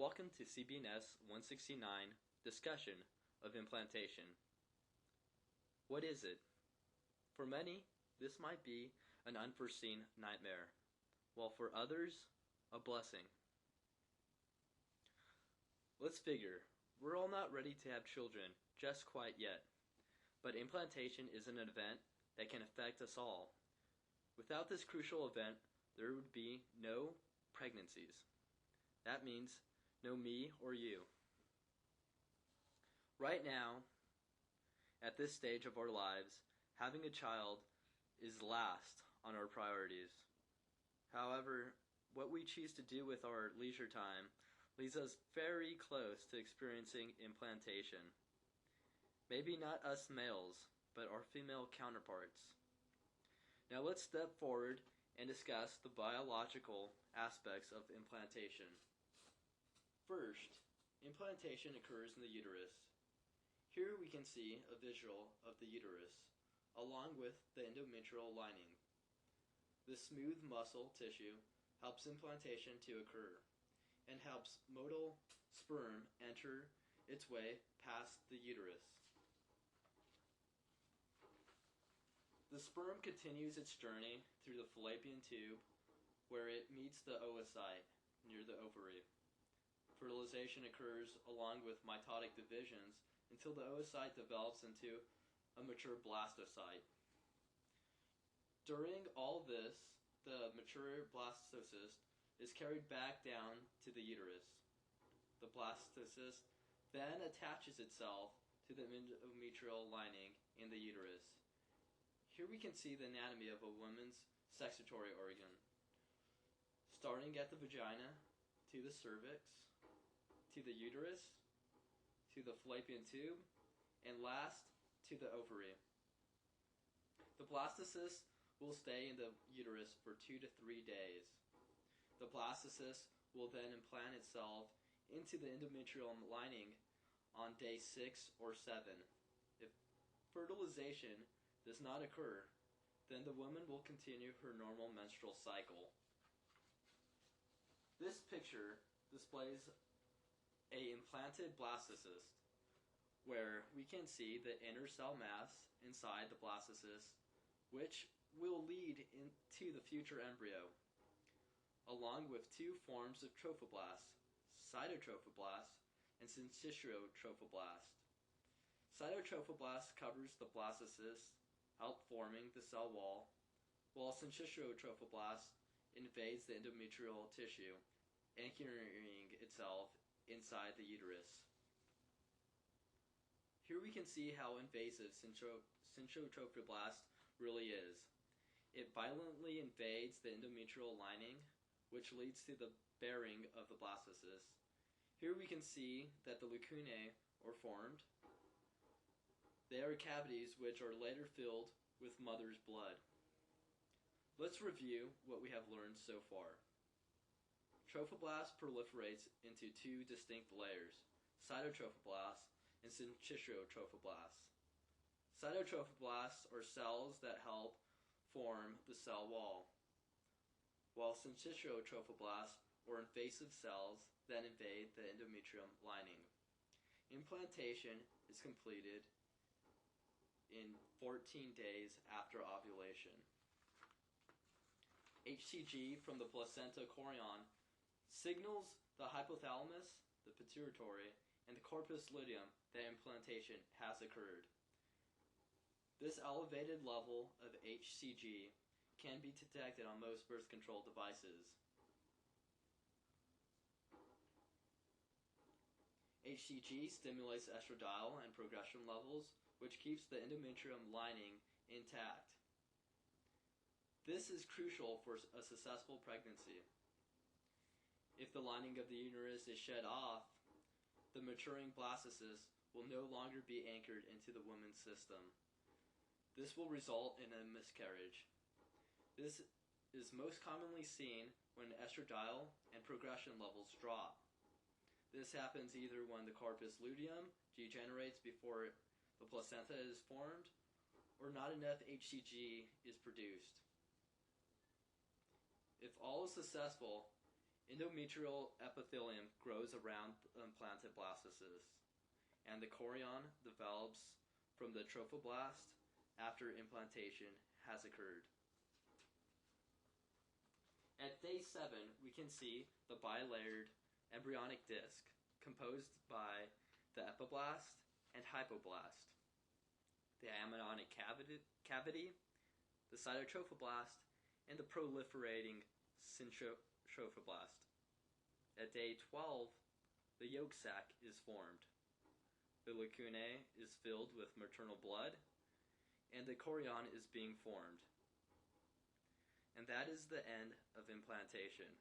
Welcome to CBNS 169, Discussion of Implantation. What is it? For many, this might be an unforeseen nightmare, while for others, a blessing. Let's figure, we're all not ready to have children just quite yet, but implantation is an event that can affect us all. Without this crucial event, there would be no pregnancies. That means no me or you. Right now, at this stage of our lives, having a child is last on our priorities. However, what we choose to do with our leisure time leads us very close to experiencing implantation. Maybe not us males, but our female counterparts. Now let's step forward and discuss the biological aspects of implantation. First, implantation occurs in the uterus. Here we can see a visual of the uterus, along with the endometrial lining. The smooth muscle tissue helps implantation to occur, and helps motile sperm enter its way past the uterus. The sperm continues its journey through the fallopian tube, where it meets the oocyte near the ovary. Fertilization occurs along with mitotic divisions until the oocyte develops into a mature blastocyte. During all this, the mature blastocyst is carried back down to the uterus. The blastocyst then attaches itself to the endometrial lining in the uterus. Here we can see the anatomy of a woman's sexuatory organ, starting at the vagina, to the cervix, to the uterus, to the fallopian tube, and last, to the ovary. The blastocyst will stay in the uterus for 2 to 3 days. The blastocyst will then implant itself into the endometrial lining on day 6 or 7. If fertilization does not occur, then the woman will continue her normal menstrual cycle. This picture displays an implanted blastocyst, where we can see the inner cell mass inside the blastocyst, which will lead into the future embryo, along with 2 forms of trophoblast, cytotrophoblast and syncytiotrophoblastic. Cytotrophoblast covers the blastocyst, help forming the cell wall, while syncytiotrophoblastic invades the endometrial tissue, anchoring itself inside the uterus. Here we can see how invasive syncytiotrophoblastic really is. It violently invades the endometrial lining, which leads to the bearing of the blastocyst. Here we can see that the lacunae are formed. They are cavities which are later filled with mother's blood. Let's review what we have learned so far. Trophoblast proliferates into 2 distinct layers, cytotrophoblasts and syncytiotrophoblasts. Cytotrophoblasts are cells that help form the cell wall, while syncytiotrophoblasts are invasive cells that invade the endometrium lining. Implantation is completed in 14 days after ovulation. HCG from the placenta chorion signals the hypothalamus, the pituitary, and the corpus luteum that implantation has occurred. This elevated level of HCG can be detected on most birth control devices. HCG stimulates estradiol and progression levels, which keeps the endometrium lining intact. This is crucial for a successful pregnancy. If the lining of the uterus is shed off, the maturing blastocyst will no longer be anchored into the woman's system. This will result in a miscarriage. This is most commonly seen when estradiol and progression levels drop. This happens either when the corpus luteum degenerates before the placenta is formed, or not enough HCG is produced. If all is successful, Endometrial epithelium grows around the implanted blastocyst, and the chorion develops from the trophoblast after implantation has occurred. At day 7, we can see the bilayered embryonic disc composed by the epiblast and hypoblast, the amniotic cavity, the cytotrophoblast, and the proliferating syntrophblast. At day 12, the yolk sac is formed. The lacunae is filled with maternal blood, and the chorion is being formed. And that is the end of implantation.